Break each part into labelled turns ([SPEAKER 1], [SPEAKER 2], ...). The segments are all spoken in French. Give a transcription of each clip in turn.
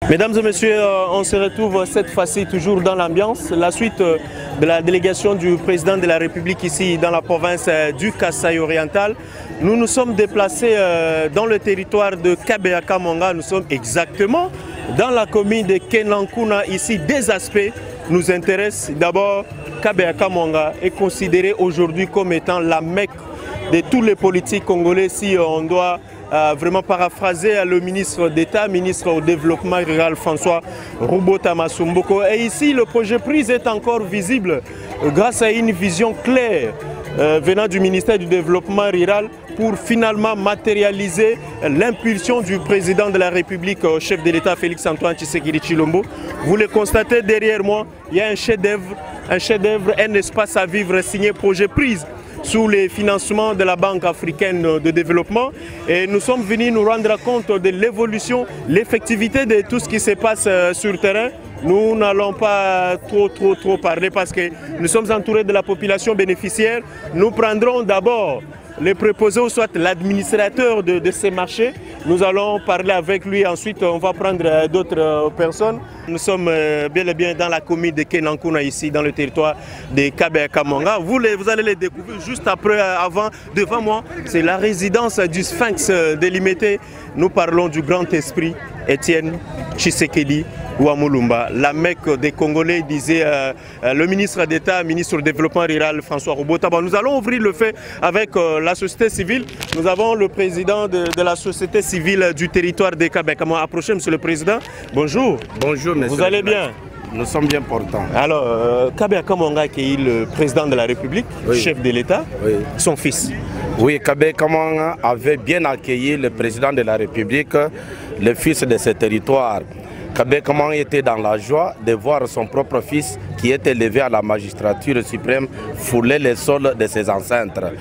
[SPEAKER 1] Mesdames et messieurs, on se retrouve cette fois-ci toujours dans l'ambiance. La suite de la délégation du président de la République ici dans la province du Kasaï oriental. Nous nous sommes déplacés dans le territoire de Kabea-Kamanga. Nous sommes exactement dans la commune de Kenankuna. Ici, des aspects nous intéressent. D'abord, Kabea-Kamanga est considéré aujourd'hui comme étant la Mecque de tous les politiques congolais. Si on doit vraiment paraphraser le ministre d'État, ministre au développement rural François Robota Masumboko. Et ici, le projet prise est encore visible grâce à une vision claire venant du ministère du développement rural pour finalement matérialiser l'impulsion du président de la République, chef de l'État Félix-Antoine Tshisekedi Tshilombo. Vous le constatez derrière moi, il y a un chef-d'œuvre, un espace à vivre signé projet prise sous les financements de la Banque africaine de développement. Et nous sommes venus nous rendre compte de l'évolution, l'effectivité de tout ce qui se passe sur le terrain. Nous n'allons pas trop parler parce que nous sommes entourés de la population bénéficiaire. Nous prendrons d'abord les préposés ou soit l'administrateur de ces marchés. Nous allons parler avec lui, ensuite on va prendre d'autres personnes. Nous sommes bel et bien dans la commune de Kenankuna ici, dans le territoire de Kabea-Kamanga. Vous allez les découvrir juste après, devant moi, c'est la résidence du Sphinx délimité. Nous parlons du grand esprit Étienne Tshisekedi Ouamulumba, la Mecque des Congolais, disait le ministre d'État, ministre du développement rural François Robota. Nous allons ouvrir le fait avec la société civile. Nous avons le président de la société civile du territoire de Kabea-Kamanga. Approchez, monsieur le président. Bonjour.
[SPEAKER 2] Bonjour, monsieur.
[SPEAKER 1] Vous allez bien?
[SPEAKER 2] Nous sommes bien portants.
[SPEAKER 1] Alors, Kabea-Kamanga a accueilli le président de la République, oui, chef de l'État, oui, son fils.
[SPEAKER 2] Oui, Kabea-Kamanga avait bien accueilli le président de la République, le fils de ce territoire. Kabea-Kamanga était dans la joie de voir son propre fils qui était élevé à la magistrature suprême fouler les sols de ses ancêtres.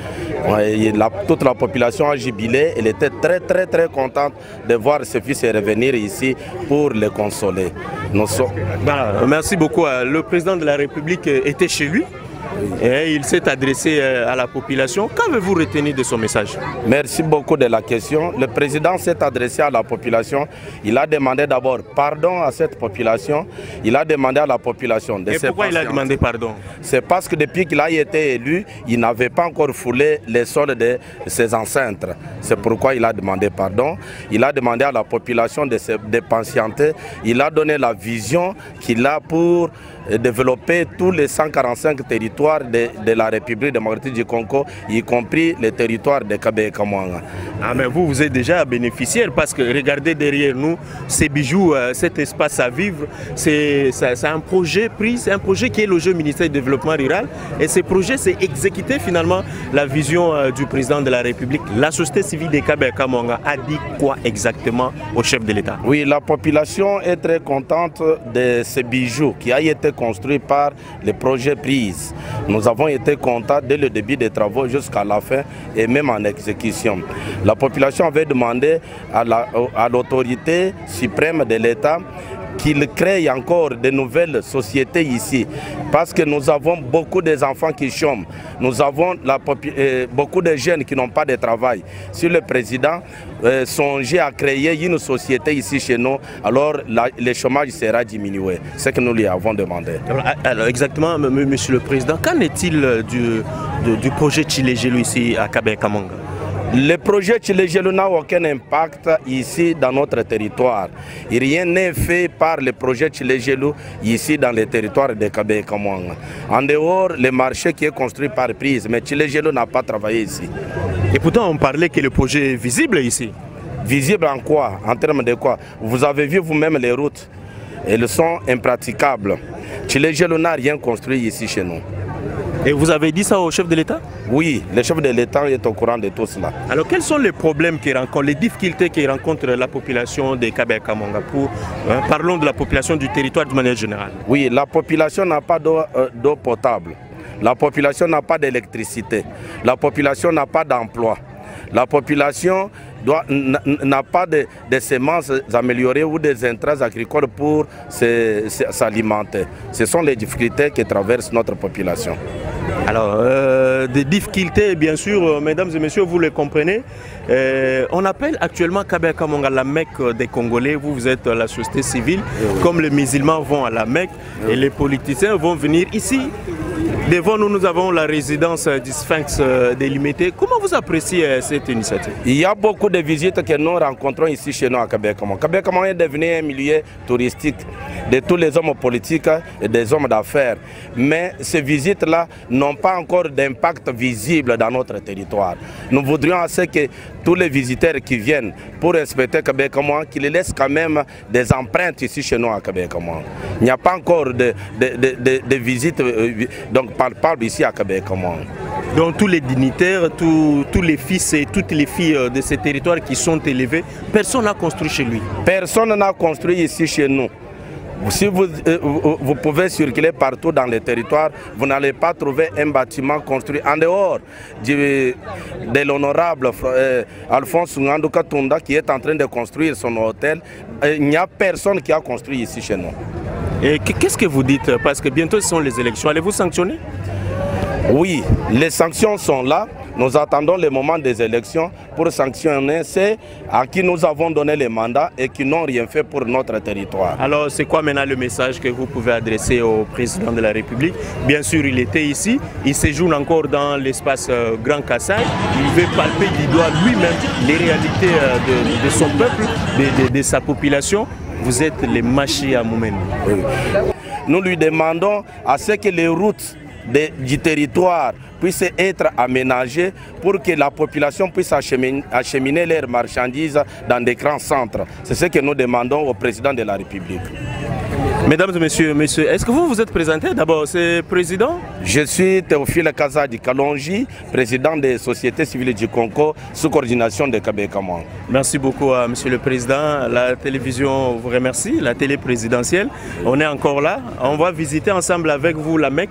[SPEAKER 2] Toute la population a jubilé, elle était très contente de voir ce fils revenir ici pour le consoler.
[SPEAKER 1] Merci beaucoup. Le président de la République était chez lui. Et il s'est adressé à la population. Qu'avez-vous retenu de son message?
[SPEAKER 2] Merci beaucoup de la question. Le président s'est adressé à la population. Il a demandé d'abord pardon à cette population. Il a demandé à la population de se patienter.
[SPEAKER 1] Et pourquoi il a demandé pardon?
[SPEAKER 2] C'est parce que depuis qu'il a été élu, il n'avait pas encore foulé les sols de ses ancêtres. C'est pourquoi il a demandé pardon. Il a demandé à la population de patienter. Il a donné la vision qu'il a pour développer tous les 145 territoires de la République démocratique du Congo, y compris les territoires de Kabea-Kamanga.
[SPEAKER 1] Ah mais vous êtes déjà bénéficiaire parce que regardez derrière nous ces bijoux, cet espace à vivre, c'est un projet pris, c'est un projet qui est logé au ministère du Développement rural et ce projet c'est exécuter finalement la vision du président de la République. La société civile de Kabea-Kamanga a dit quoi exactement au chef de l'État?
[SPEAKER 2] Oui, la population est très contente de ces bijoux qui a été construit par le projet prise. Nous avons été contents dès le début des travaux jusqu'à la fin et même en exécution. La population avait demandé à l'autorité suprême de l'État qu'il crée encore de nouvelles sociétés ici. Parce que nous avons beaucoup d'enfants qui chôment. Nous avons beaucoup de jeunes qui n'ont pas de travail. Si le président songeait à créer une société ici chez nous, alors le chômage sera diminué. C'est ce que nous lui avons demandé.
[SPEAKER 1] Alors exactement, monsieur le président, qu'en est-il du projet Tshilejelu ici à Kabea-Kamanga?
[SPEAKER 2] Le projet Tshilejelu n'a aucun impact ici dans notre territoire. Et rien n'est fait par le projet Tshilejelu ici dans le territoire de Kabea-Kamanga. En dehors, le marché qui est construit par prise, mais Tshilejelu n'a pas travaillé ici.
[SPEAKER 1] Et pourtant, on parlait que le projet est visible ici.
[SPEAKER 2] Visible en quoi? En termes de quoi? Vous avez vu vous-même les routes. Elles sont impraticables. Tshilejelu n'a rien construit ici chez nous.
[SPEAKER 1] Et vous avez dit ça au chef de l'État?
[SPEAKER 2] Oui, le chef de l'État est au courant de tout cela.
[SPEAKER 1] Alors quels sont les problèmes qu'ils rencontrent, les difficultés qu'ils rencontre la population de Kabea-Kamanga? Parlons de la population du territoire de manière générale.
[SPEAKER 2] Oui, la population n'a pas d'eau potable. La population n'a pas d'électricité. La population n'a pas d'emploi. La population n'a pas de semences améliorées ou des intrants agricoles pour s'alimenter. Ce sont les difficultés que traverse notre population.
[SPEAKER 1] Alors, des difficultés, bien sûr, mesdames et messieurs, vous le comprenez. On appelle actuellement Kabea Kamonga la Mecque des Congolais. Vous êtes la société civile, comme les musulmans vont à la Mecque et les politiciens vont venir ici. Devant nous, nous avons la résidence du Sphinx délimitée. Comment vous appréciez cette initiative?
[SPEAKER 2] Il y a beaucoup de visites que nous rencontrons ici chez nous à Kabea Kamonga. Kabea Kamonga est devenu un milieu touristique de tous les hommes politiques et des hommes d'affaires. Mais ces visites-là n'ont pas encore d'impact visible dans notre territoire. Nous voudrions assez que tous les visiteurs qui viennent pour respecter Kabea Kamonga, qu'ils laissent quand même des empreintes ici chez nous à Kabea Kamonga. Il n'y a pas encore de visites donc palpables ici à Kabea Kamonga.
[SPEAKER 1] Donc tous les dignitaires, tous les fils et toutes les filles de ces territoires qui sont élevés, personne n'a construit chez lui.
[SPEAKER 2] Personne n'a construit ici chez nous. Si vous pouvez circuler partout dans les territoires, vous n'allez pas trouver un bâtiment construit en dehors de l'honorable Alphonse Ngandou Katunda qui est en train de construire son hôtel. Il n'y a personne qui a construit ici chez nous.
[SPEAKER 1] Et qu'est-ce que vous dites? Parce que bientôt ce sont les élections. Allez-vous sanctionner?
[SPEAKER 2] Oui, les sanctions sont là. Nous attendons le moment des élections pour sanctionner ceux à qui nous avons donné les mandats et qui n'ont rien fait pour notre territoire.
[SPEAKER 1] Alors, c'est quoi maintenant le message que vous pouvez adresser au président de la République? Bien sûr, il était ici, il séjourne encore dans l'espace Grand Kassai. Il veut palper du doigt lui-même les réalités de son peuple, de sa population. Vous êtes les machis à Moumène.
[SPEAKER 2] Oui. Nous lui demandons à ce que les routes du territoire puissent être aménagées pour que la population puisse acheminer leurs marchandises dans des grands centres. C'est ce que nous demandons au président de la République.
[SPEAKER 1] Mesdames et messieurs, est-ce que vous vous êtes présenté d'abord? C'est président?
[SPEAKER 2] Je suis Théophile Kazadi Kalonji, président des sociétés civiles du Congo, sous coordination de Kabea Kamonga.
[SPEAKER 1] Merci beaucoup à monsieur le président. La télévision vous remercie, la télé présidentielle. On est encore là. On va visiter ensemble avec vous la Mecque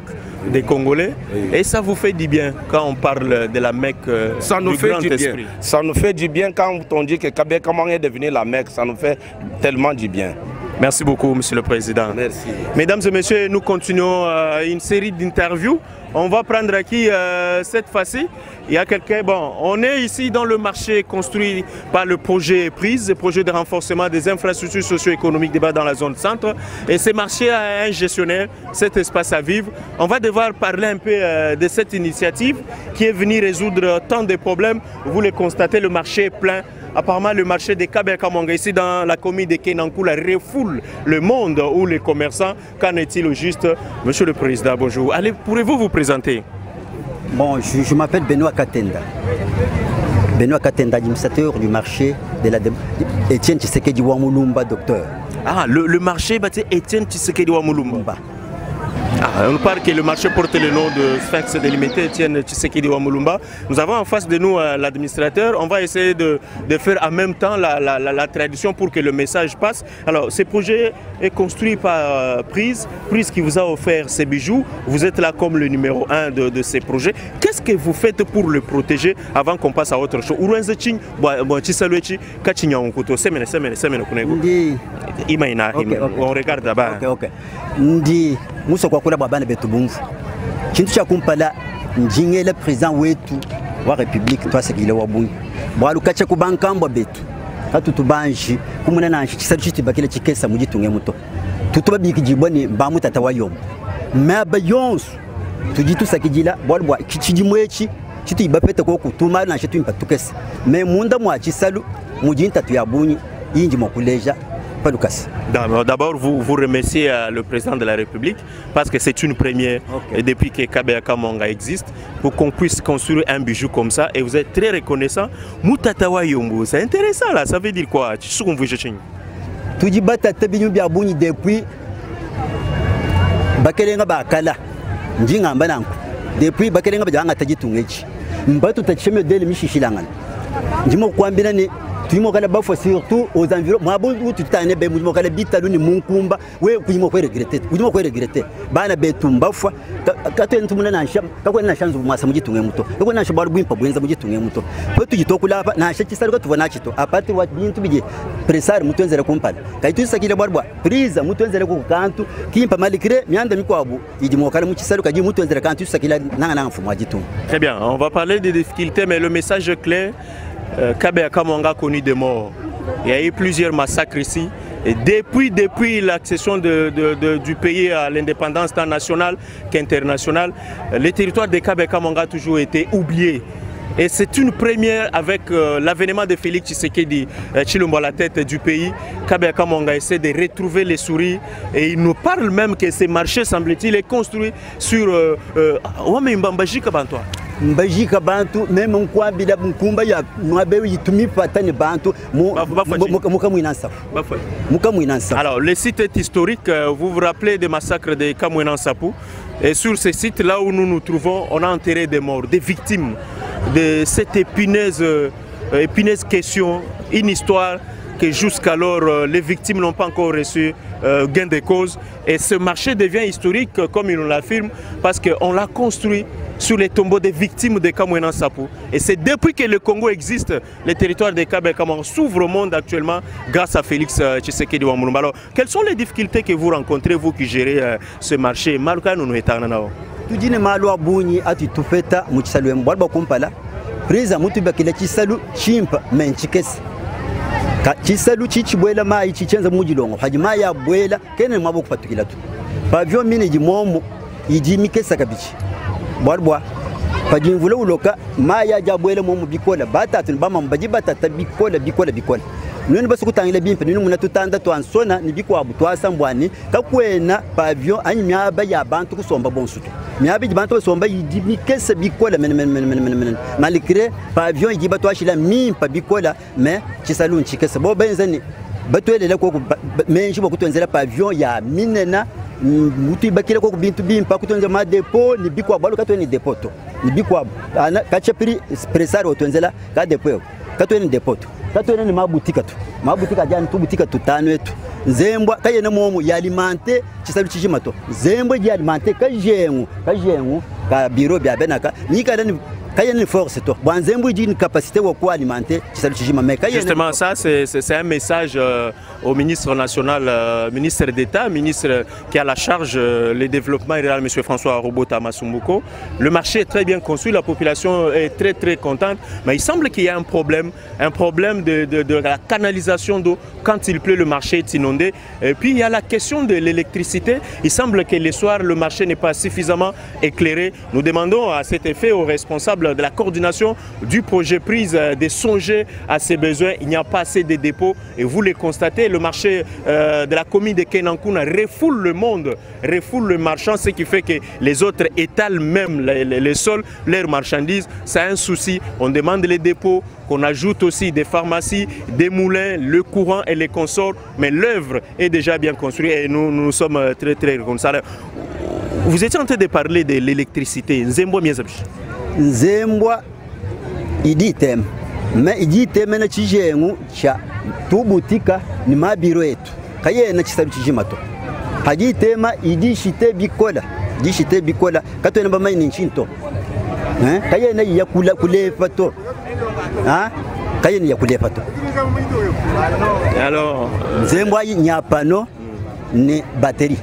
[SPEAKER 1] des Congolais. Et ça vous fait du bien quand on parle de la Mecque
[SPEAKER 2] ça nous
[SPEAKER 1] du
[SPEAKER 2] fait
[SPEAKER 1] grand
[SPEAKER 2] du
[SPEAKER 1] esprit.
[SPEAKER 2] Bien. Ça nous fait du bien quand on dit que Kabea Kamonga est devenu la Mecque. Ça nous fait tellement du bien.
[SPEAKER 1] Merci beaucoup, monsieur le président.
[SPEAKER 2] Merci.
[SPEAKER 1] Mesdames et messieurs, nous continuons une série d'interviews. On va prendre qui cette fois-ci? Il y a quelqu'un, bon, on est ici dans le marché construit par le projet PRISE, le projet de renforcement des infrastructures socio-économiques dans la zone centre. Et ce marché a un gestionnaire, cet espace à vivre. On va devoir parler un peu de cette initiative qui est venue résoudre tant de problèmes. Vous le constatez, le marché est plein. Apparemment, le marché de Kabea Kamonga, ici dans la commune de Kenankula, refoule le monde où les commerçants. Qu'en est-il au juste? Monsieur le Président, bonjour. Allez, pourrez-vous vous présenter?
[SPEAKER 3] Bon, je m'appelle Benoît Katenda. Benoît Katenda, administrateur du marché de la Etienne Tshisekedi Wamulumba, docteur.
[SPEAKER 1] Ah, le marché bâti Etienne Tshisekedi Wamulumba. Ah, on parle que le marché porte le nom de Sphinx délimité, Etienne Tshisekedi Wamulumba. Nous avons en face de nous l'administrateur. On va essayer de faire en même temps la traduction pour que le message passe. Alors, ce projet est construit par PRISE qui vous a offert ces bijoux. Vous êtes là comme le numéro 1 de ces projets. Qu'est-ce que vous faites pour le protéger avant qu'on passe à autre chose? On regarde là-bas.
[SPEAKER 3] Ndi muso kwa kula babana betu bumfu kintu cha kumpala njingele president wetu wa republique twasekile wa bunyi bwaluka cha kubankamba betu katutubanji kumuna nanshi chisaru chitibakile chikesa mujitunge muto tutubabiki jiboni mbamu tata wayom maba yonsu tujitu sakijila bwalwa kichijimwechi chitu ibapete ko kutuma na chitu impatukesa me munda mwa chisalu mujinta tu ya bunyi yinji mokuleja.
[SPEAKER 1] D'abord, vous remerciez le président de la République parce que c'est une première depuis que Kabea Kamonga existe pour qu'on puisse construire un bijou comme ça et vous êtes très reconnaissant. Moutatawa Yombo, c'est intéressant là, ça veut dire quoi? Tu sais qu'on vous jette.
[SPEAKER 3] Tout dit batata binu biabuni depuis Bakelenga Bakala, Njinga Bananko, depuis Bakelenga Banga Tajitungechi, Mbatu Tacheme de Michichilangan. Jimo Kwambirani. tuimokala bafwa surtout aux environs mwabu tutane be mukala bitalu ni munkumba we kuyimo ko regretter bana betu mbafwa katentu muna nansha kakwe nashanzu mwasa mugitunge muto kakwe nasha baru bwimpa bwenza mugitunge muto pe tugitokula apa nasha kisaruka tubona kito apati wa bintu bije presar mutwenzera kumpala kaitu sakira barwa priza mutwenzera ku kantu kimpa malikire myanda mikwabu igimokala mu kisaruka gi mutwenzera kantu sakira nanga mfumo agitunga. Très
[SPEAKER 1] bien, on va parler des difficultés mais le message est clair. Kabé Kamanga a connu des morts. Il y a eu plusieurs massacres ici. Et depuis l'accession du pays à l'indépendance tant nationale qu'internationale, le territoire de Kabé Kamanga a toujours été oublié. Et c'est une première avec l'avènement de Félix Tshisekedi Tshilombo à la tête du pays. Kabé Kamanga essaie de retrouver les souris et il nous parle même que ce marché, semble-t-il, est construit sur
[SPEAKER 3] Mbajika bantu même nkwabila mkumba ya mwabewe yitumi patane bantu mukamwinansa.
[SPEAKER 1] Alors le site est historique, vous vous rappelez des massacres de Kamwinansapou et sur ce site là où nous nous trouvons, on a enterré des morts, des victimes de cette épineuse question, une histoire que jusqu'alors les victimes n'ont pas encore reçu gain de cause et ce marché devient historique comme il nous l'affirme parce qu'on l'a construit sur les tombeaux des victimes de Kamwinansapou. Et c'est depuis que le Congo existe, le territoire de Kabé Kamanga s'ouvre au monde actuellement grâce à Félix Tshisekedi Wamulumba. Alors, quelles sont les difficultés que vous rencontrez, vous qui gérez ce marché?
[SPEAKER 3] Tujine malu abunyi ati tufeta muchisalu mbwarba kumpala priza mutu bakile chisalu chimpa menchikesi ka chisalu chichibwela mai chichenza mujilongo hajima ya bwela kene mwabo kupatukila tu pavyo mine jimomo ijimikesa kabichi bwarba pajimvula uloka maya jabwele momu bikola batatu bama mbaji batata bikola nuni basu kutangile bimpe nuni muna tutanda twansona ni bikwabu twasambwani kakwena pavyo anyi myaba ya bantu kusomba bonsutu myaba bantu basomba yidimikesa bikola men malikire pavyo yiba twashila mimpa bikola me chisalu nchikesa bo benzani batwelele ko menji bokutwenzela pavyo ya minena mutu bakile ko bintu bimpa kutonza ma depo ni bikwa balu katwe ni depoto ni bikwa ana kachapiri presari otwenzela ka depo katwe ni depoto katwe ni mabutika tu mabutika jani tu butika tutano etu nzembwa kayene momo yalimante chisalu chijimato nzembwa yalimante kajengu ka biro bya benaka nikala ni kayene force to banzembwa jini capacité wa ko alimenter chisalu chijima mais kayene.
[SPEAKER 1] Justement ça c'est un message au ministre national, ministre d'État, ministre qui a la charge le développement rural, M. François Robota Masumbuko. Le marché est très bien construit, la population est très contente, mais il semble qu'il y a un problème de la canalisation d'eau. Quand il pleut, le marché est inondé. Et puis il y a la question de l'électricité. Il semble que les soirs, le marché n'est pas suffisamment éclairé. Nous demandons à cet effet aux responsables de la coordination du projet prise de songer à ses besoins. Il n'y a pas assez de dépôts et vous les constatez. Le marché de la commune de Kenankuna refoule le monde, refoule le marchand, ce qui fait que les autres étalent même les sols, leurs marchandises. C'est un souci. On demande les dépôts, qu'on ajoute aussi des pharmacies, des moulins, le courant et les consorts. Mais l'œuvre est déjà bien construite et nous sommes très reconnaissants. Vous étiez en train de parler de l'électricité. Nzembwa Miazabish.
[SPEAKER 3] Nzembwa iditem. Mais iditem na chijengu cha tubutika ni mabiro yetu kaye na chisalu chijimato hajitema idishite bikola katwena bamaini nchinto kaye na yakula kulefato kaye ni yakulefato.
[SPEAKER 1] Alors
[SPEAKER 3] nzembwa nyapano ni batterie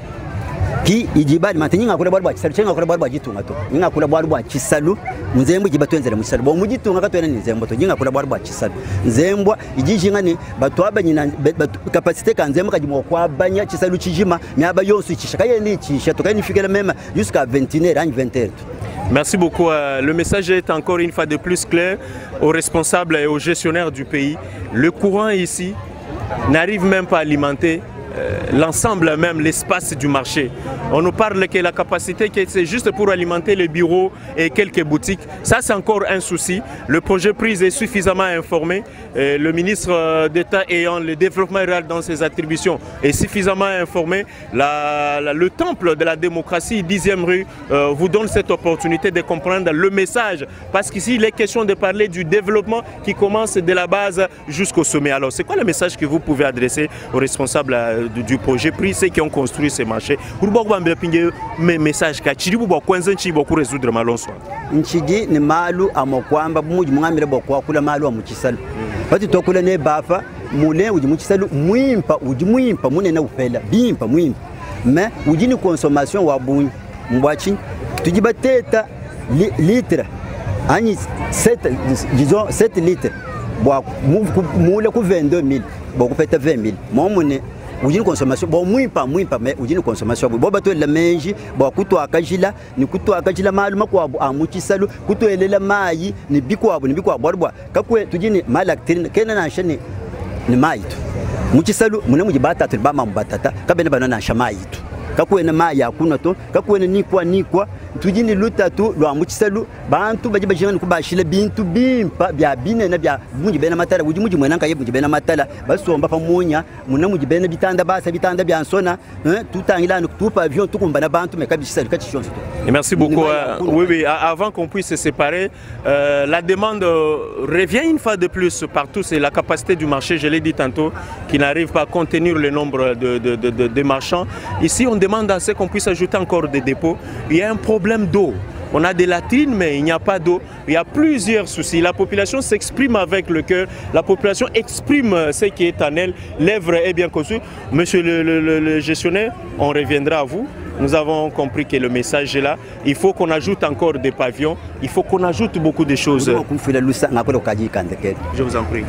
[SPEAKER 3] ki ijibali mantinga kula bwa chisalu chenga kula bwa jitunga to ninga kula bwa chisalu nzembwa jibatwenzera mu chisalu bo mujitunga katwena ni nzembwa to ninga kula bwa chisalu nzembwa ijijinga ni batu abanyina capacité ka nzembwa kajimo kwa banya chisalu chijima myaba yonsu chishaka yeni chisha to kani fikela même jusqu'à 21h à 20h.
[SPEAKER 1] Merci beaucoup. Le message est encore une fois de plus clair aux responsables et aux gestionnaires du pays. Le courant ici n'arrive même pas à alimenter l'ensemble même, l'espace du marché. On nous parle que la capacité, c'est juste pour alimenter les bureaux et quelques boutiques. Ça, c'est encore un souci. Le projet prise est suffisamment informé. Le ministre d'État ayant le développement rural dans ses attributions est suffisamment informé. Le temple de la démocratie, 10e rue, vous donne cette opportunité de comprendre le message. Parce qu'ici, il est question de parler du développement qui commence de la base jusqu'au sommet. Alors, c'est quoi le message que vous pouvez adresser aux responsables du projet pris, ceux qui ont construit ces marchés? Message résoudre malonso.
[SPEAKER 3] Nchigi ni malu amokwamba bumuji mwamire bokwa kula malu amuchisalu. Bati tokula ne bafa mule uji muchisalu mwimpa munene upela bimpa mwimpa. Mais uji ni consommation wa bunyi mbwachi tujibateta litre ani 7 litres bwa mule ku 22000 boku peta 20000 momune ujini consommation bon mwimpa mais ujini consommation bo bato la menji bo kutwa akajila ni kutwa akajila maluma kwa amuchisalu kutwelela mayi ni bikwa bwa kakwe tujini malactrine kena na shani ni mayi tu muchisalu mune mujibata tulbama mbatata kabene banana shamayi tu kakwe na mayi akuna to kakwe na nikwa tujini lutatu lwa muchisalu bantu baje bajana kubashila bintu bimpa bya bine na bya munji bena matala uji munji mwenanga ye munji bena matala basomba pamonya muna munji bena bitanda bya nsona tutangila tupa avion tukumbana bantu mekabishisa kachishonzo.
[SPEAKER 1] Et merci beaucoup. Oui, avant qu'on puisse se séparer, la demande revient une fois de plus partout, c'est la capacité du marché, je l'ai dit tantôt, qui n'arrive pas à contenir le nombre de marchands. Ici, on demande à ce qu'on puisse ajouter encore des dépôts. Il y a un problème d'eau. On a des latrines, mais il n'y a pas d'eau. Il y a plusieurs soucis. La population s'exprime avec le cœur. La population exprime ce qui est en elle. L'œuvre est bien conçue. Monsieur le gestionnaire, on reviendra à vous. Nous avons compris que le message est là. Il faut qu'on ajoute encore des pavillons. Il faut qu'on ajoute beaucoup de choses. Je vous en prie.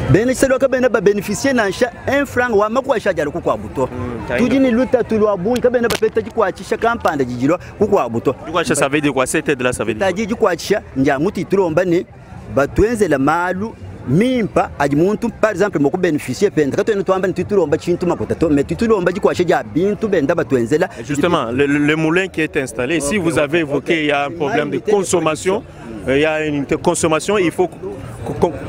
[SPEAKER 3] Beneficiaire kabena ba bénéficier nansha 1 franc wa makwa shajalo kukwa buto tujini luta tulwa bunyi kabena ba peta jikwa chisha kampanda jijiro kukwa buto
[SPEAKER 1] jikwa chisha ça veut dire quoi cette aide là ça veut dire
[SPEAKER 3] taji jikwa chisha nja muti tulomba ne batwenze la malu mimpa aji muntu par exemple moko bénéficier penda katwe ntwamba ntitulomba chintu makotato mais titulomba jikwa shaja bintu benda batwenzela.
[SPEAKER 1] Justement le moulin qui est installé ici vous avez évoqué il y a un problème de consommation. Il y a une consommation, il faut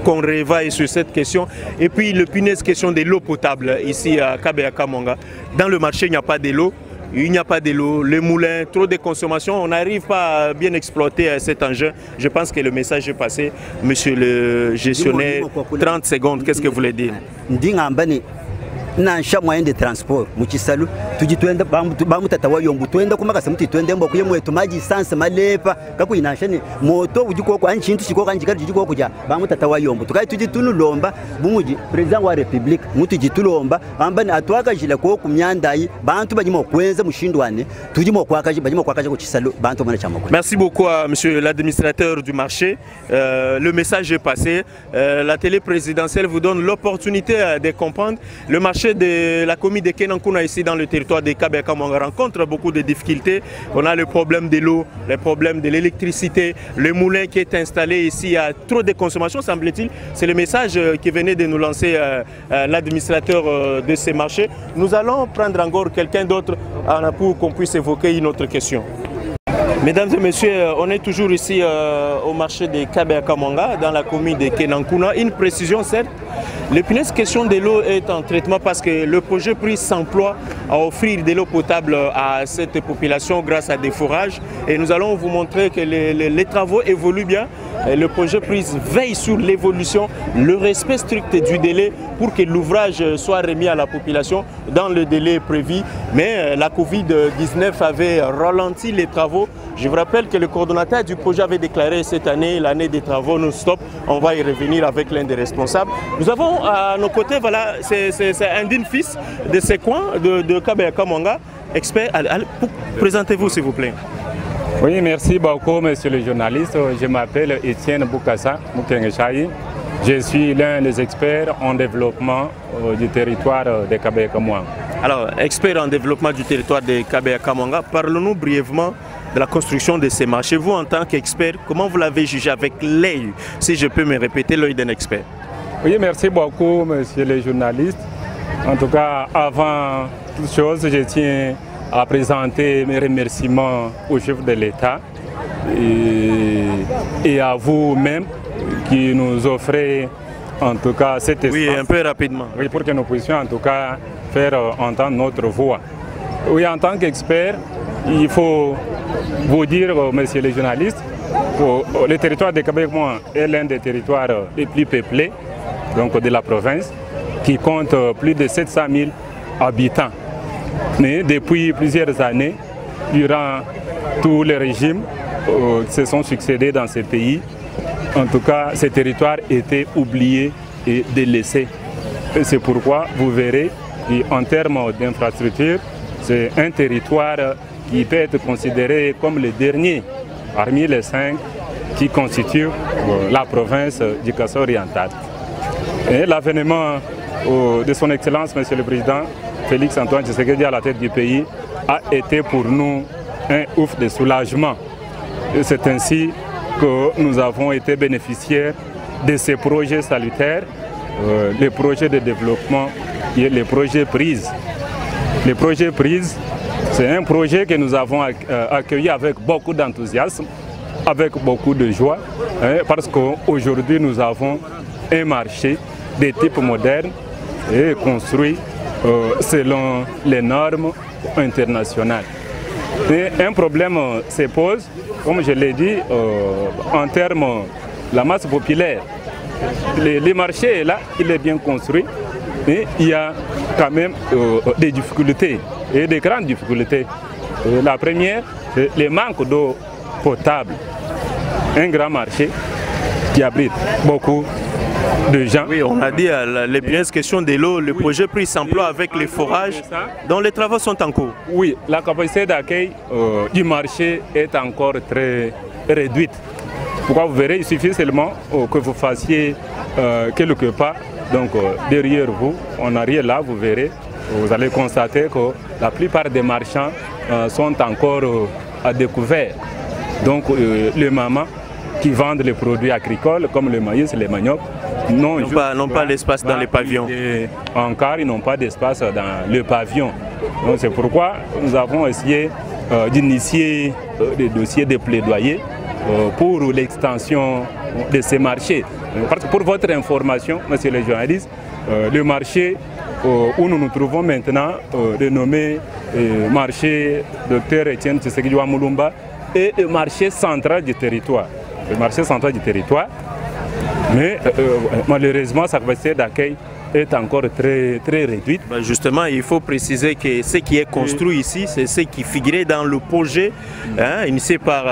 [SPEAKER 1] qu'on réveille sur cette question. Et puis, le punaise question de l'eau potable ici à Kabea Kamanga. Dans le marché, il n'y a pas de l'eau. Il n'y a pas de l'eau, les moulins, trop de consommation. On n'arrive pas à bien exploiter cet engin. Je pense que le message est passé. Monsieur le gestionnaire, 30 secondes, qu'est-ce que vous voulez dire?
[SPEAKER 3] Nansha moyen de transport muchisalu tujitwenda bamutata wayombu twenda kumakasa muti twende mbo kuye mwetu maji sanse malepa kakuinasha ni moto ujiko kwa nchintu chiko kanjikali jiko kuja bamutata wayombu tukai tujitunulomba bumuji president wa republique mutu jitulomba ambani atwaka jila ko kumyandai bantu bajimo kwenza mushindwane tujimo kwakaje bajimo kwakaje kuchisalu bantu mwana chama.
[SPEAKER 1] Merci beaucoup à monsieur l'administrateur du marché. Le message est passé. La télé présidentielle vous donne l'opportunité de comprendre. Le marché de la commune de Kenankuna ici dans le territoire de Kabea Kamanga rencontre beaucoup de difficultés. On a le problème de l'eau, le problème de l'électricité, le moulin qui est installé ici, il y a trop de consommation semble-t-il. C'est le message qui venait de nous lancer l'administrateur de ces marchés. Nous allons prendre encore quelqu'un d'autre pour qu'on puisse évoquer une autre question. Mesdames et messieurs, on est toujours ici au marché de Kabea Kamanga dans la commune de Kenankuna. Une précision certes. L'épineuse question de l'eau est en traitement parce que le projet PRIS s'emploie à offrir de l'eau potable à cette population grâce à des forages. Et nous allons vous montrer que les travaux évoluent bien. Et le projet PRIS veille sur l'évolution, le respect strict du délai pour que l'ouvrage soit remis à la population dans le délai prévu. Mais la Covid-19 avait ralenti les travaux. Je vous rappelle que le coordonnateur du projet avait déclaré cette année, l'année des travaux non-stop. On va y revenir avec l'un des responsables. Nous avons à nos côtés, voilà, c'est un digne fils de ces coins de Kabea Kamanga, expert. Présentez-vous s'il vous plaît.
[SPEAKER 4] Oui, merci beaucoup monsieur le journaliste. Je m'appelle Etienne Boukassa Moukengeshaï. Je suis l'un des experts en développement du territoire de Kabea Kamanga.
[SPEAKER 1] Alors, expert en développement du territoire de Kabea Kamanga, parlons-nous brièvement de la construction de ces marchés. Vous, en tant qu'expert, comment vous l'avez jugé avec l'œil, si je peux me répéter, l'œil d'un expert?
[SPEAKER 4] Oui, merci beaucoup, monsieur les journalistes. En tout cas, avant toute chose, je tiens à présenter mes remerciements au chef de l'État et à vous-même qui nous offrez en tout cas cet espace.
[SPEAKER 1] Oui, un peu rapidement.
[SPEAKER 4] Oui, pour que nous puissions en tout cas faire entendre notre voix. Oui, en tant qu'expert, il faut vous dire, messieurs les journalistes, que le territoire de Kabekouan est l'un des territoires les plus peuplés donc de la province, qui compte plus de 700 000 habitants. Mais depuis plusieurs années, durant tous les régimes qui se sont succédés dans ce pays, en tout cas, ces territoires étaient oubliés et délaissés. Et c'est pourquoi vous verrez qu'en termes d'infrastructures, c'est un territoire qui peut être considéré comme le dernier parmi les 5 qui constituent la province du Kasaï oriental. Et l'avènement de son Excellence, Monsieur le Président Félix Antoine Tshisekedi à la tête du pays a été pour nous un ouf de soulagement. C'est ainsi que nous avons été bénéficiaires de ces projets salutaires, les projets de développement et les projets PRISE. Les projets PRISE, c'est un projet que nous avons accueilli avec beaucoup d'enthousiasme, avec beaucoup de joie, parce qu'aujourd'hui nous avons un marché de type moderne et construit selon les normes internationales. Et un problème se pose, comme je l'ai dit, en termes de la masse populaire. Le marché est là, il est bien construit, mais il y a quand même des difficultés, et des grandes difficultés. La première, c'est le manque d'eau potable. Un grand marché qui abrite beaucoup de gens.
[SPEAKER 1] Oui, on a dit les premières questions de l'eau, le projet PRISE s'emploie avec les forages dont les travaux sont en cours.
[SPEAKER 4] Oui, la capacité d'accueil du marché est encore très réduite. Pourquoi vous verrez, il suffit seulement que vous fassiez quelques pas. Donc derrière vous, on arrive là, vous verrez, vous allez constater que la plupart des marchands sont encore à découvert. Donc les mamans qui vendent les produits agricoles comme le maïs, les maniocs,
[SPEAKER 1] n'ont pas l'espace dans les pavillons.
[SPEAKER 4] Encore, ils n'ont pas d'espace dans le pavillon. Donc c'est pourquoi nous avons essayé d'initier des dossiers de plaidoyer pour l'extension de ces marchés. Parce que pour votre information, monsieur le journaliste, le marché où nous nous trouvons maintenant, dénommé marché Dr Etienne Tshisekedi wa Mulumba, est le marché central du territoire. Le marché central du territoire, mais malheureusement sa capacité d'accueil est encore très réduite.
[SPEAKER 1] Justement, il faut préciser que ce qui est construit ici, c'est ce qui figurait dans le projet initié par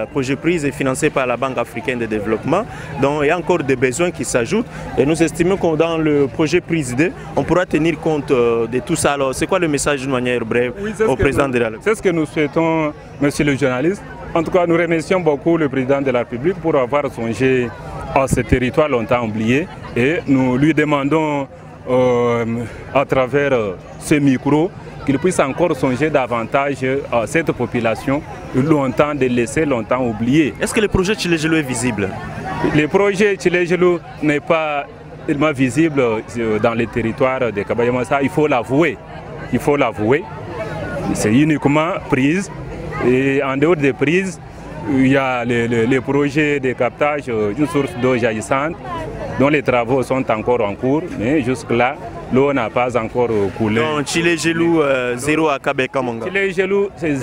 [SPEAKER 1] projet PRISE et financé par la Banque africaine de développement. Donc il y a encore des besoins qui s'ajoutent et nous estimons que dans le projet PRISE 2, on pourra tenir compte de tout ça. Alors c'est quoi le message d'une manière brève au président de la République?
[SPEAKER 4] C'est ce que nous souhaitons, monsieur le journaliste. En tout cas, nous remercions beaucoup le président de la République pour avoir songé à ce territoire longtemps oublié et nous lui demandons à travers ce micro qu'il puisse encore songer davantage à cette population longtemps délaissée, longtemps oubliée.
[SPEAKER 1] Est-ce que le projet Tshilé-Gelou est visible?
[SPEAKER 4] Le projet Tshilé-Gelou n'est pas tellement visible dans les territoires de Kabayamassa, il faut l'avouer. Il faut l'avouer. C'est uniquement PRISE. Et en dehors des prises, il y a les projets de captage d'une source d'eau jaillissante dont les travaux sont encore en cours, mais jusque-là, l'eau n'a pas encore coulé.
[SPEAKER 1] Donc Tshilé-Gelou, zéro à Kabé-Kamanga.
[SPEAKER 4] Tshilé-Gelou, c'est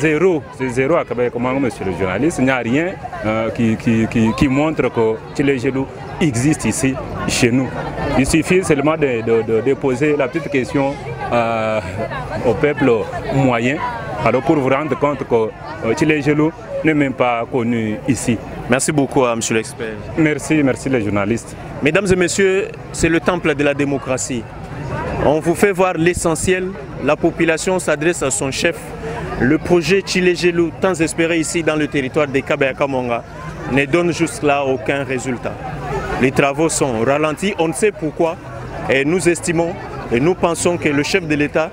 [SPEAKER 4] zéro à Kabé-Kamanga, monsieur le journaliste. Il n'y a rien qui montre que Tshilé-Gelou existe ici, chez nous. Il suffit seulement de poser la petite question au peuple moyen. Alors pour vous rendre compte que Tshilé-Gelou n'est même pas connu ici.
[SPEAKER 1] Merci beaucoup à monsieur l'expert.
[SPEAKER 4] Merci les journalistes.
[SPEAKER 1] Mesdames et messieurs, c'est le temple de la démocratie. On vous fait voir l'essentiel. La population s'adresse à son chef. Le projet Tshilé-Gelou, tant espéré ici dans le territoire de Kabé-Kamanga, ne donne jusque-là aucun résultat. Les travaux sont ralentis, on ne sait pourquoi. Et nous estimons et nous pensons que le chef de l'État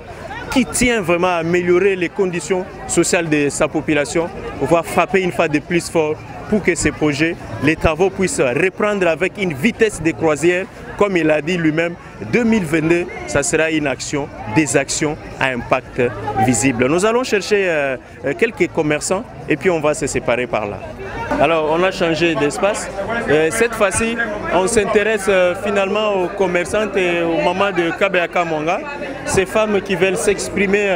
[SPEAKER 1] qui tient vraiment à améliorer les conditions sociales de sa population, on va frapper une fois de plus fort pour que ces projets, les travaux puissent reprendre avec une vitesse de croisière. Comme il a dit lui-même, 2022, ça sera une action, des actions à impact visible. Nous allons chercher quelques commerçants et puis on va se séparer par là. Alors, on a changé d'espace. Cette fois-ci, on s'intéresse finalement aux commerçantes et aux mamans de Kabeyaka Monga. Ces femmes qui veulent s'exprimer,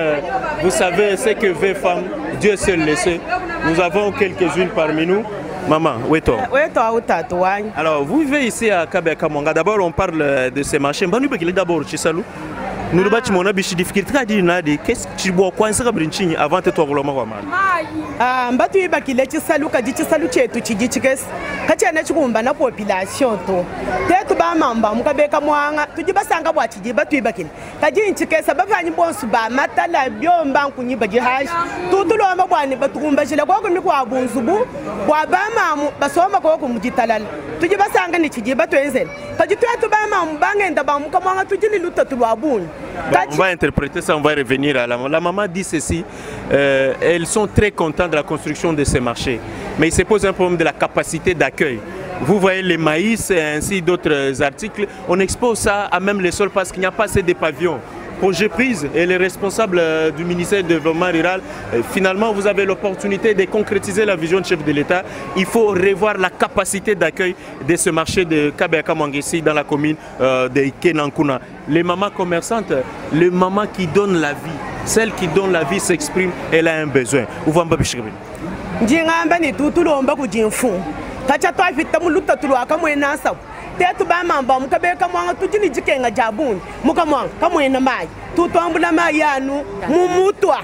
[SPEAKER 1] vous savez, ce que veut femme, Dieu seul le sait. Nous avons quelques-unes parmi nous. Maman, où est toi? Alors, vous vivez ici à Kabeyaka Monga. D'abord, on parle de ces marchés. D'abord, Chisalou. Nous avons des difficultés. Qu'est-ce que tu bois avant de te faire?
[SPEAKER 5] Mbatu bakile chisalu kadi chisalu chetu chigikes kachana chikumba na population to tetu ba mamba mukabeka mwanga tujibasanga bwa chijiba tuibakile kadi nchikesa bafanyi bonsu ba matala byomba kunyiba jihash tutulomba bwani batukumba chila kwa kuni kwa bunzubu bwa ba mamu basoma kwa kumujitalala tujibasanga ni chijiba tuenzel kadi tetu ba mamu bangenda ba mukamwanga tujili lutatu lwa buni.
[SPEAKER 1] On va interpréter ça, on va revenir à la maman dit ceci, elles sont très contentes de la construction de ces marchés, mais il se pose un problème de la capacité d'accueil. Vous voyez les maïs et ainsi d'autres articles, on expose ça à même les sols parce qu'il n'y a pas assez de pavillons. Projet prise et les responsables du ministère du développement rural, finalement vous avez l'opportunité de concrétiser la vision du chef de l'État. Il faut revoir la capacité d'accueil de ce marché de Kabeyaka Monga ici dans la commune de Kenankuna. Les mamans commerçantes, les mamans qui donnent la vie, celles qui donnent la vie s'expriment, elle a un besoin. Tetu ba mamba mukabeka mwanga tujini jikenga jabuni mukamwanga kamwena mai tutwambula mai yanu mumutwa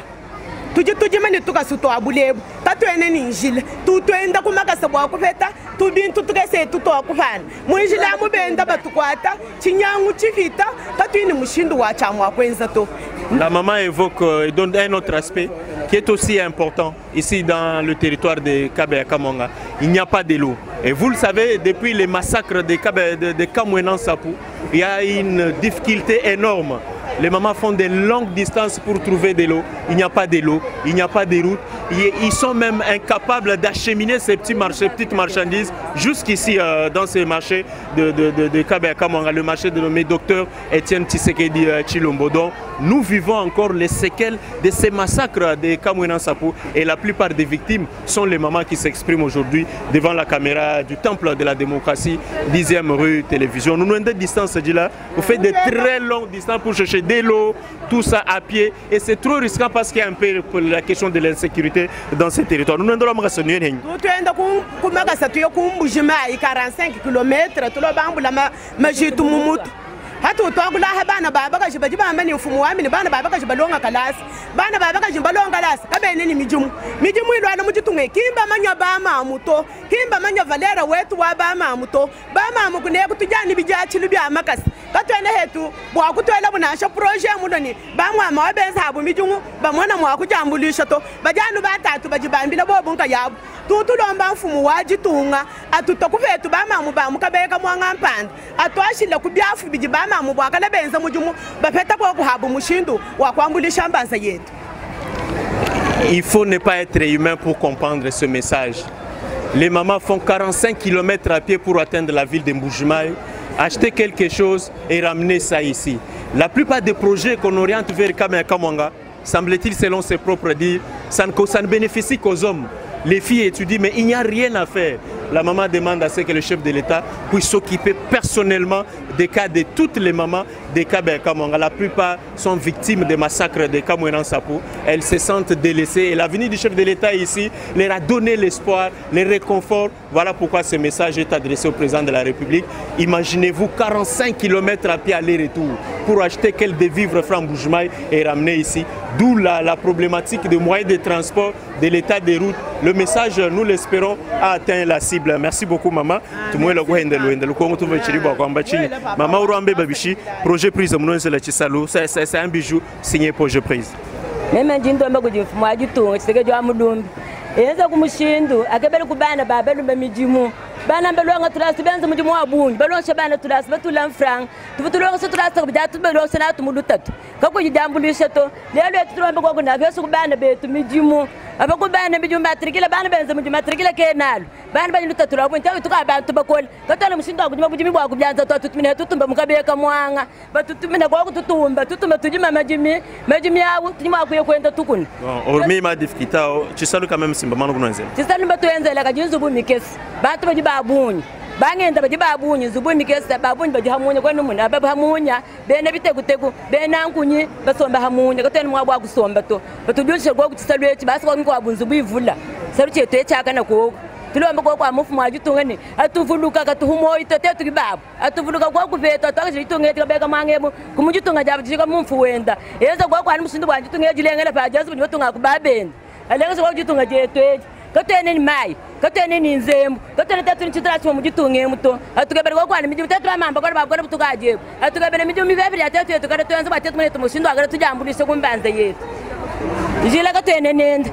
[SPEAKER 1] tujimani tukasuto abulebu tatwene ninjila tutwenda kumakasa bwa kufeta tubintu tukese tuto kufana munjila mubenda batukwata chinyangu chifita tatwini mushindu wa chamwa kwenza to. La maman évoque et donne un autre aspect qui est aussi important ici dans le territoire de Kabeyaka Monga. Il n'y a pas de l'eau. Et vous le savez, depuis les massacres de Kamwenan Sapou, il y a une difficulté énorme. Les mamans font des longues distances pour trouver de l'eau. Il n'y a pas de l'eau, il n'y a pas de route. Ils sont même incapables d'acheminer ces petits marchés, petites marchandises jusqu'ici dans ces marchés de Kabeyaka Monga, le marché de nommé docteur Etienne Tshisekedi Chilombo. Donc, nous vivons encore les séquelles de ces massacres de Kamwenan Sapou et la plupart des victimes sont les mamans qui s'expriment aujourd'hui devant la caméra du Temple de la démocratie, 10e rue télévision. Nous avons des distances là, on fait de très longues distances pour chercher de l'eau, tout ça à pied et c'est trop risquant parce qu'il y a un peu la question de l'insécurité dans ces territoires. Nous avons
[SPEAKER 5] 45 km. Hatu twagula bana baba kajibaji bamba ni mfumu wami ni bana baba kajibalonga kalasi bana baba kajibalonga kalasi kabene ni mijumu ilwana mujitunge kimba manya bama muto kimba manya valera wetu wa bama muto bama mukune kutujani bijachi lubya makasi katwene hetu bwa kutwela bunasha projet mudoni bamwa mabenza habu mijumu bamwana mwa kujambulisha to bajanu batatu bajibambila bobunka yabu tutulomba mfumu wajitunga atutokufetu bama mubamu kabeka mwanga mpanda atwashila kubyafu bijibama mubwakala benza mujumu bafeta kwa kuhabu mushindu wa kwambulisha mbanza yetu.
[SPEAKER 1] Il faut ne pas être humain pour comprendre ce message. Les mamans font 45 km à pied pour atteindre la ville de Mbujimaï, acheter quelque chose et ramener ça ici. La plupart des projets qu'on oriente vers Kabeyaka Monga, semble-t-il selon ses propres dires, ça ne bénéficie qu'aux hommes. Les filles étudient, mais il n'y a rien à faire. La maman demande à ce que le chef de l'État puisse s'occuper personnellement des cas de toutes les mamans des Kabeyaka Monga. La plupart sont victimes des massacres de Kamwenan Sapou. Elles se sentent délaissées et l'avenir du chef de l'État ici leur a donné l'espoir, le réconfort. Voilà pourquoi ce message est adressé au président de la République. Imaginez-vous 45 km à pied aller-retour pour acheter quelques vivres francs Mbujimaï et ramener ici. D'où la problématique des moyens de transport, de l'état des routes. Le message, nous l'espérons, a atteint la cible. Merci beaucoup, maman. Maman Urambe Babishi, projet prise, c'est un bijou signé projet prise.
[SPEAKER 6] bana belonga tulasi benza mu jumu abunyi balonsha bana tulasi batulan franc tubutulonga tulasi kubijatu belonga na tumulutatu kako jijambulisha to lelo tulomba kwa kuna besu bana betu mijimu abaku bana mijimu matrikila bana benza mu matrikila kenalo bana banyu lutatu labunyi tawe tukabantu bakole katana mushinda kujima bujimi bwa kubyanza to tutumine tutumba mukabeka mwanga batutumina kwa kututumba tutuma tujima majimi yawo tujima kuye kwenda tukuna
[SPEAKER 1] hormis ma difficulté tu salues quand même simba manu kunanze
[SPEAKER 6] tu salues batu enzela kajinzu bumikesi batu baji babunyi bangenda baji babunyi zubu mikesi babunyi baji hamunya kwenu muna baba hamunya bene bitegutegu bene ankunyi basomba hamunya katene mwabwa kusomba to batujushe gwo kutisalweti basi kwa ngwa bunzu bivula salu chetu echaka na ko tulomba kwa mufu mwajitungane atuvuluka katuhumo itotetu kibabu atuvuluka kwa kuveta twakajitungete kabeka mangebo kumujitunga jabujika mumfu wenda yeza kwa musindu bwanjitunga jilengela pa jazu butunga kubabenda alenga kwa jitunga jetwe katene ni mai katene ni nzembu katene tatu ni chitara mu gitunge muto atugabere kwa miji tatu amamba kwa babwo butugaje atugabere miji mibebiri atatu yetu kada tuanze batatu mune tumusindu agara tujambulishe kumbanza yetu jila katene nende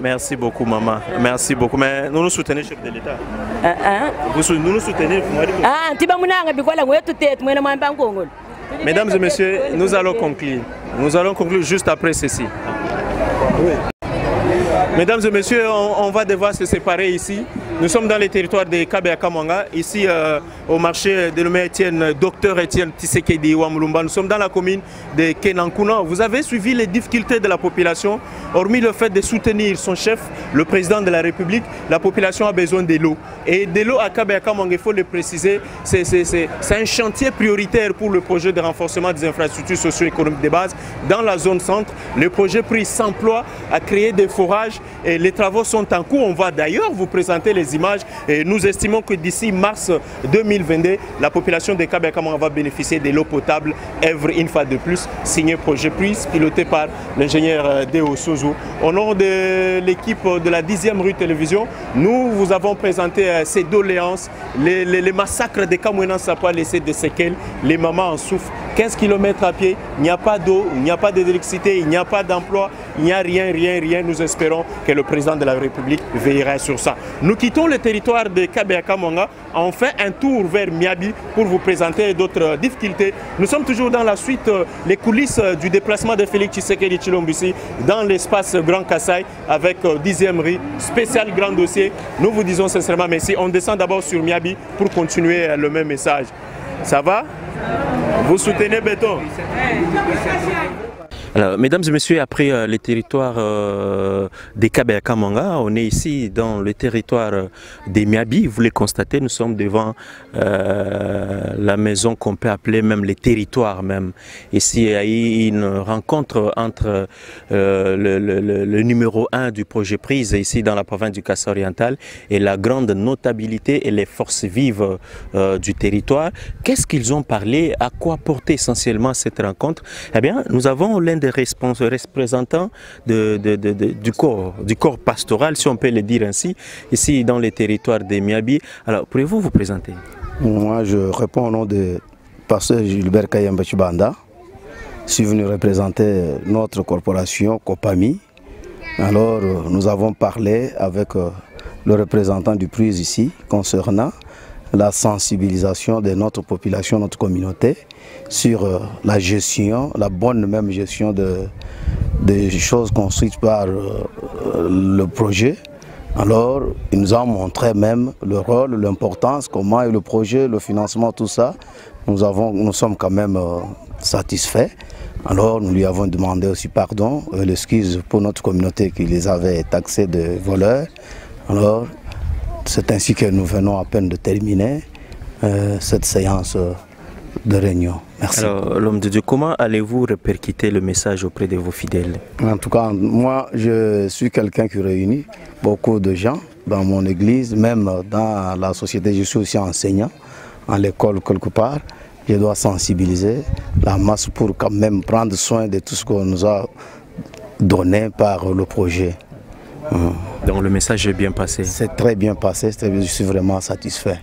[SPEAKER 1] Merci beaucoup, maman. Merci beaucoup. Mais nous nous soutenons, chef de l'État. Nous nous soutenons. Mesdames et messieurs, nous allons conclure. Nous allons conclure juste après ceci. Oui. Mesdames et messieurs, on va devoir se séparer ici. Nous sommes dans les territoires de Kabeya-Kamanga, ici au marché dénommé Étienne, docteur Étienne Tshisekedi Wamulumba. Nous sommes dans la commune de Kenankuna. Vous avez suivi les difficultés de la population. Hormis le fait de soutenir son chef, le président de la République, la population a besoin de l'eau. Et de l'eau à Kabeya-Kamanga, il faut le préciser, c'est un chantier prioritaire pour le projet de renforcement des infrastructures socio-économiques de base. Dans la zone centre, le projet PRIS s'emploie à créer des forages et les travaux sont en cours. On va d'ailleurs vous présenter les images et nous estimons que d'ici mars 2022, la population de Kabeya-Kamanga va bénéficier de l'eau potable Èvre une fois de plus, signé projet PRIS, piloté par l'ingénieur Deo Sozo. Au nom de l'équipe de la 10e rue télévision, nous vous avons présenté ces doléances, les massacres de Kamwena Sapa laissé des séquelles, les mamans en souffrent. 15 km à pied, il n'y a pas d'eau, il n'y a pas d'électricité, il n'y a pas d'emploi, il n'y a rien. Nous espérons que le président de la République veillera sur ça. Nous quittons le territoire de Kabeya-Kamanga, on fait un tour vers Miabi pour vous présenter d'autres difficultés. Nous sommes toujours dans la suite, les coulisses du déplacement de Félix Tshisekedi Tshilombo dans l'espace Grand Kassai avec 10e rue, spécial grand dossier. Nous vous disons sincèrement merci. On descend d'abord sur Miabi pour continuer le même message. Ça va? Vous soutenez Béton? Alors, mesdames et messieurs, après les territoires des Kabeya-Kamanga, on est ici dans le territoire des Miabi. Vous le constatez, nous sommes devant la maison qu'on peut appeler même les territoires même. Ici, il y a eu une rencontre entre le numéro 1 du projet PRIS ici dans la province du Kassai oriental et la grande notabilité et les forces vives du territoire. Qu'est-ce qu'ils ont parlé? À quoi portait essentiellement cette rencontre? Eh bien, nous avons l'un des représentants du corps pastoral, si on peut le dire ainsi, ici dans les territoires des Miabi. Alors, pouvez-vous vous présenter?
[SPEAKER 7] Moi, je réponds au nom de pasteur Gilbert Kayamba Chibanda. Je suis venu représenter notre corporation Copami. Alors, nous avons parlé avec le représentant du PRIS ici concernant la sensibilisation de notre population, notre communauté, sur la gestion, la bonne même gestion des choses construites par le projet. Alors, il nous a montré même le rôle, l'importance, comment est le projet, le financement, tout ça. Nous sommes quand même satisfaits. Alors, nous lui avons demandé aussi pardon, l'excuse pour notre communauté qui les avait taxés de voleurs. Alors, c'est ainsi que nous venons à peine de terminer cette séance de réunion. Merci.
[SPEAKER 1] Alors, l'homme de Dieu, comment allez-vous répercuter le message auprès de vos fidèles?
[SPEAKER 7] En tout cas, moi, je suis quelqu'un qui réunit beaucoup de gens dans mon église, même dans la société. Je suis aussi enseignant à l'école quelque part. Je dois sensibiliser la masse pour quand même prendre soin de tout ce qu'on nous a donné par le projet.
[SPEAKER 1] Donc le message est bien passé?
[SPEAKER 7] C'est très bien passé, je suis vraiment satisfait.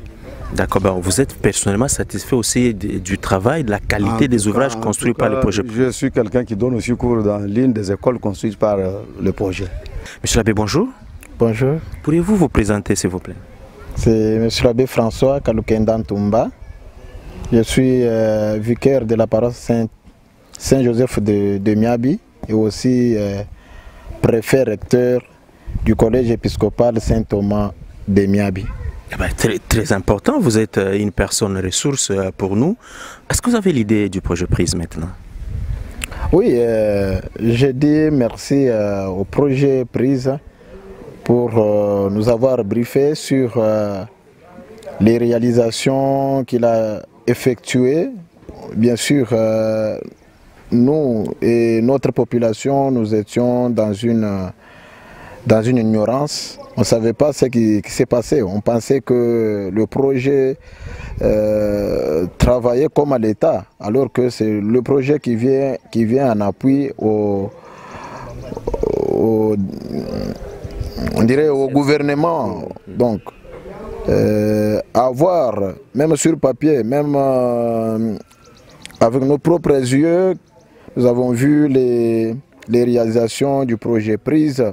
[SPEAKER 1] D'accord, ben vous êtes personnellement satisfait aussi du travail, de la qualité des ouvrages construits par le projet?
[SPEAKER 7] Je suis quelqu'un qui donne aussi cours dans l'une des écoles construites par le projet.
[SPEAKER 1] Monsieur l'abbé, bonjour.
[SPEAKER 8] Bonjour.
[SPEAKER 1] Pourriez-vous vous présenter, s'il vous plaît?
[SPEAKER 8] C'est monsieur l'abbé François Kalukendan Tumba. Je suis vicaire de la paroisse Saint-Joseph de Miabi et aussi préfet recteur du collège épiscopal Saint-Thomas de Miabi.
[SPEAKER 1] Eh bien, très important, vous êtes une personne ressource pour nous. Est-ce que vous avez l'idée du projet PRISE maintenant?
[SPEAKER 8] Oui, je dis merci au projet PRISE pour nous avoir briefé sur les réalisations qu'il a effectuées. Bien sûr, nous et notre population, nous étions dans une ignorance. On ne savait pas ce qui s'est passé. On pensait que le projet travaillait comme à l'État, alors que c'est le projet qui vient en appui au gouvernement. Donc, avoir, même sur papier, même avec nos propres yeux, nous avons vu les réalisations du projet PRISE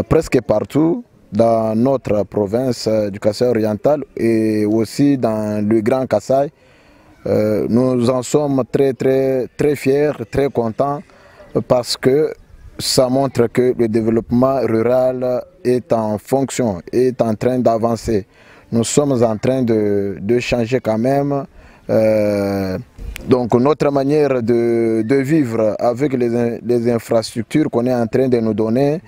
[SPEAKER 8] presque partout dans notre province du Kasaï oriental et aussi dans le Grand Kasaï. Nous en sommes très fiers, très contents parce que ça montre que le développement rural est en fonction, est en train d'avancer. Nous sommes en train de changer quand même. Donc notre manière de vivre avec les infrastructures qu'on est en train de nous donner,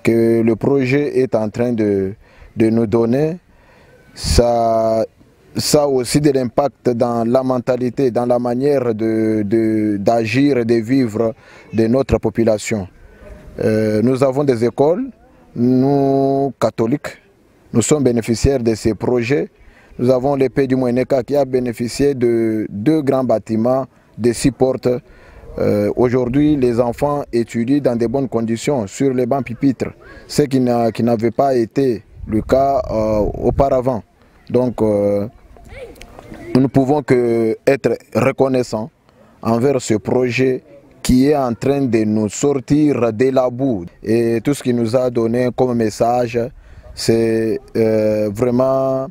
[SPEAKER 8] que le projet est en train de nous donner, ça a aussi de l'impact dans la mentalité, dans la manière d'agir et de vivre de notre population. Nous avons des écoles, nous catholiques, nous sommes bénéficiaires de ces projets. Nous avons l'épée du Moueneka qui a bénéficié de 2 grands bâtiments de 6 portes. Aujourd'hui, les enfants étudient dans de bonnes conditions sur les bancs pupitres, ce qui n'avait pas été le cas auparavant. Donc, nous ne pouvons qu'être reconnaissants envers ce projet qui est en train de nous sortir de la boue. Et tout ce qu'il nous a donné comme message, c'est vraiment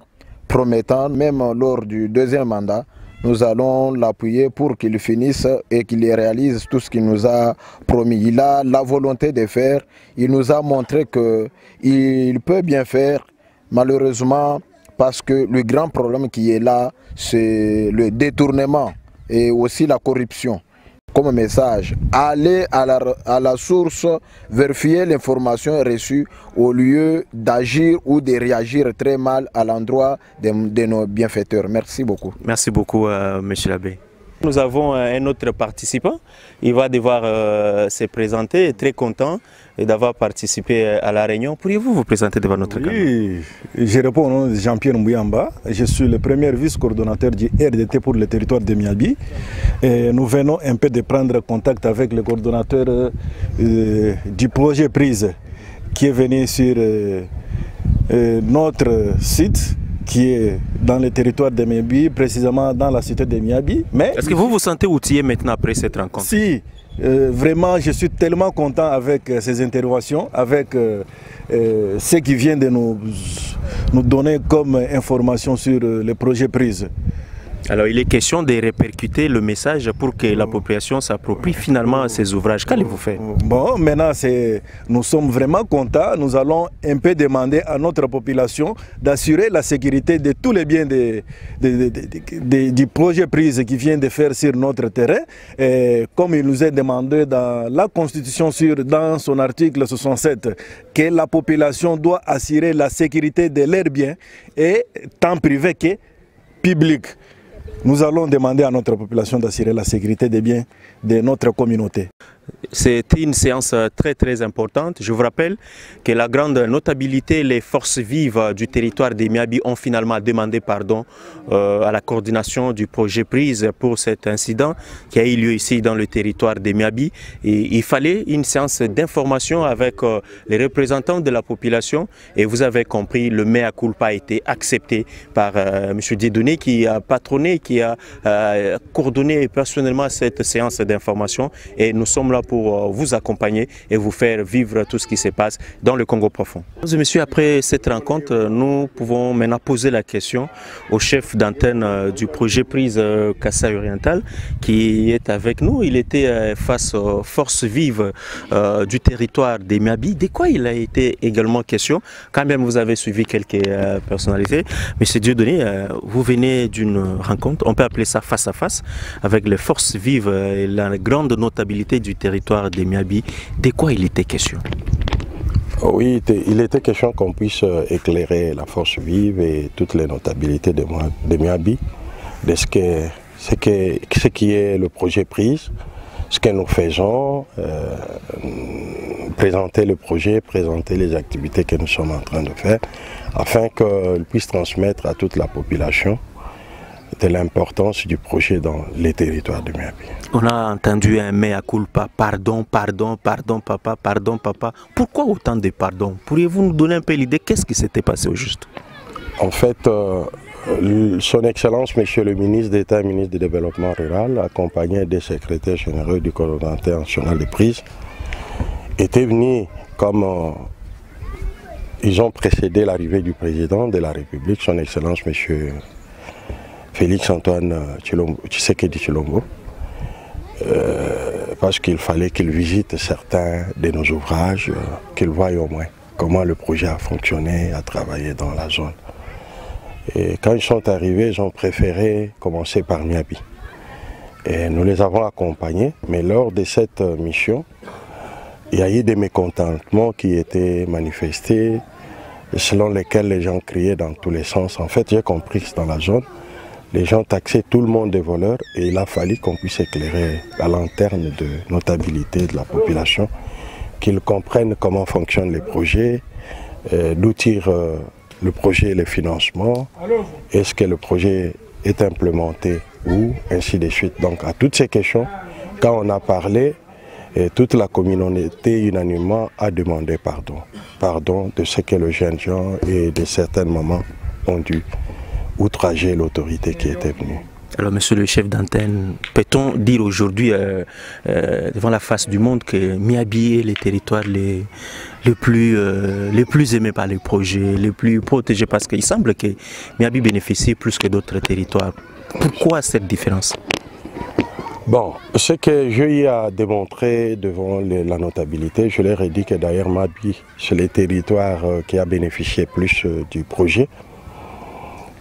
[SPEAKER 8] promettant. Même lors du 2e mandat, nous allons l'appuyer pour qu'il finisse et qu'il réalise tout ce qu'il nous a promis. Il a la volonté de faire, il nous a montré qu'il peut bien faire. Malheureusement, parce que le grand problème qui est là, c'est le détournement et aussi la corruption. Comme message, aller à la source, vérifier l'information reçue au lieu d'agir ou de réagir très mal à l'endroit de nos bienfaiteurs. Merci beaucoup.
[SPEAKER 1] Merci beaucoup, monsieur l'abbé. Nous avons un autre participant. Il va devoir se présenter, très content d'avoir participé à la réunion. Pourriez-vous vous présenter devant notre caméra?
[SPEAKER 9] Oui, je réponds au nom de Jean-Pierre Mbouyamba. Je suis le premier vice-coordonnateur du RDT pour le territoire de Miabi. Et nous venons un peu de prendre contact avec le coordonnateur du projet PRISE qui est venu sur notre site, qui est dans le territoire de Miabi, précisément dans la cité de Miabi.
[SPEAKER 1] Est-ce que vous vous sentez outillé maintenant après cette rencontre?
[SPEAKER 9] Si, vraiment je suis tellement content avec ces interventions, avec ce qui vient de nous donner comme information sur le projet PRISE.
[SPEAKER 1] Alors il est question de répercuter le message pour que la population s'approprie finalement ces ouvrages. Qu'allez-vous faire?
[SPEAKER 9] Bon, maintenant nous sommes vraiment contents. Nous allons un peu demander à notre population d'assurer la sécurité de tous les biens du projet PRISE qui vient de faire sur notre terrain. Et comme il nous est demandé dans la Constitution, dans son article 67, que la population doit assurer la sécurité de leurs biens, et tant privé que public. Nous allons demander à notre population d'assurer la sécurité des biens de notre communauté.
[SPEAKER 1] C'était une séance très importante. Je vous rappelle que la grande notabilité, les forces vives du territoire des Miabi ont finalement demandé pardon à la coordination du projet PRISE pour cet incident qui a eu lieu ici dans le territoire des Miabi. Et il fallait une séance d'information avec les représentants de la population et vous avez compris, le mea culpa a été accepté par M. Dieudonné qui a patronné, qui a coordonné personnellement cette séance d'information et nous sommes là pour vous accompagner et vous faire vivre tout ce qui se passe dans le Congo profond. Mesdames et messieurs, après cette rencontre, nous pouvons maintenant poser la question au chef d'antenne du projet Prise Kasaï Oriental qui est avec nous. Il était face aux forces vives du territoire des Miabi. De quoi il a été également question? Quand même, vous avez suivi quelques personnalités. Monsieur Dieudonné, vous venez d'une rencontre, on peut appeler ça face à face, avec les forces vives et la grande notabilité du territoire des Miabi. De quoi il était question?
[SPEAKER 10] Oui, il était question qu'on puisse éclairer la force vive et toutes les notabilités de Miabi, de ce qui est le projet Prise, ce que nous faisons, présenter le projet, présenter les activités que nous sommes en train de faire, afin qu'ils puissent transmettre à toute la population de l'importance du projet dans les territoires de Miabi.
[SPEAKER 1] On a entendu un mea culpa, pardon, pardon, pardon papa, pardon papa. Pourquoi autant de pardon? Pourriez-vous nous donner un peu l'idée, qu'est-ce qui s'était passé au juste?
[SPEAKER 10] En fait, son Excellence, Monsieur le ministre d'État, ministre du Développement Rural, accompagné des secrétaires généraux du coordonnateur national de Prise, était venu comme ils ont précédé l'arrivée du président de la République, son Excellence, Monsieur Félix Antoine Tshisekedi Tshilombo, parce qu'il fallait qu'il visite certains de nos ouvrages, qu'il voie au moins comment le projet a fonctionné, a travaillé dans la zone. Et quand ils sont arrivés, ils ont préféré commencer par Miabi. Et nous les avons accompagnés, mais lors de cette mission, il y a eu des mécontentements qui étaient manifestés, selon lesquels les gens criaient dans tous les sens. En fait, j'ai compris que dans la zone, les gens taxaient tout le monde des voleurs et il a fallu qu'on puisse éclairer la lanterne de notabilité de la population, qu'ils comprennent comment fonctionnent les projets, d'où tire le projet et le financement, est-ce que le projet est implémenté ou ainsi de suite. Donc à toutes ces questions, quand on a parlé, toute la communauté unanimement a demandé pardon. Pardon de ce que les jeunes gens et de certaines mamans ont dû outrager l'autorité qui était venue.
[SPEAKER 1] Alors, monsieur le chef d'antenne, peut-on dire aujourd'hui, devant la face du monde, que Miabi est le territoire les plus aimés par les projets, les plus protégés? Parce qu'il semble que Miabi bénéficie plus que d'autres territoires. Pourquoi cette différence?
[SPEAKER 10] Bon, ce que j'ai eu à démontrer devant la notabilité, je leur ai dit que d'ailleurs Miabi, c'est le territoire qui a bénéficié plus du projet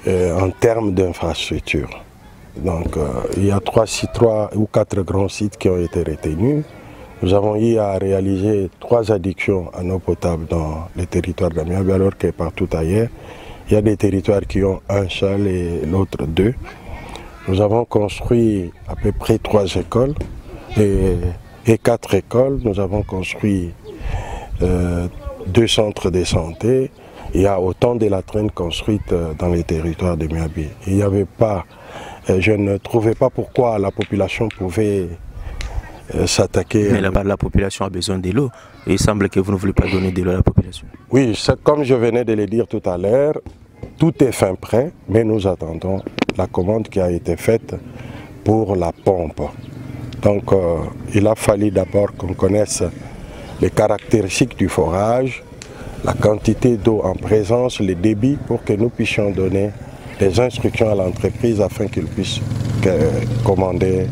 [SPEAKER 10] en termes d'infrastructure. Donc il y a 3 ou 4 grands sites qui ont été retenus. Nous avons eu à réaliser 3 addictions en eau potable dans les territoires de Miabi, alors que partout ailleurs, il y a des territoires qui ont un seul et l'autre 2. Nous avons construit à peu près 3 écoles et 4 écoles. Nous avons construit 2 centres de santé. Il y a autant de latrines construites dans les territoires de Miabi. Il n'y avait pas, je ne trouvais pas pourquoi la population pouvait s'attaquer.
[SPEAKER 1] Mais là-bas, la population a besoin de l'eau. Il semble que vous ne voulez pas donner de l'eau à la population.
[SPEAKER 10] Oui, comme je venais de le dire tout à l'heure, tout est fin prêt, mais nous attendons la commande qui a été faite pour la pompe. Donc il a fallu d'abord qu'on connaisse les caractéristiques du forage, la quantité d'eau en présence, les débits, pour que nous puissions donner des instructions à l'entreprise afin qu'il puisse commander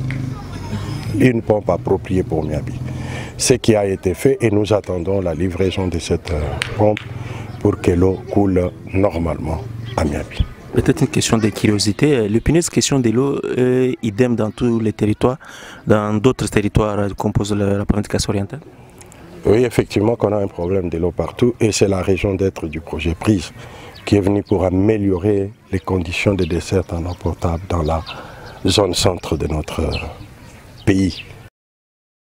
[SPEAKER 10] une pompe appropriée pour Miabi. Ce qui a été fait et nous attendons la livraison de cette pompe pour que l'eau coule normalement à Miabi.
[SPEAKER 1] Peut-être une question de curiosité. L'épineuse question de l'eau est idem dans tous les territoires, dans d'autres territoires qui composent la province Kasaï orientale?
[SPEAKER 10] Oui, effectivement qu'on a un problème de l'eau partout et c'est la raison d'être du projet Prise qui est venu pour améliorer les conditions de desserte en eau potable dans la zone centre de notre pays.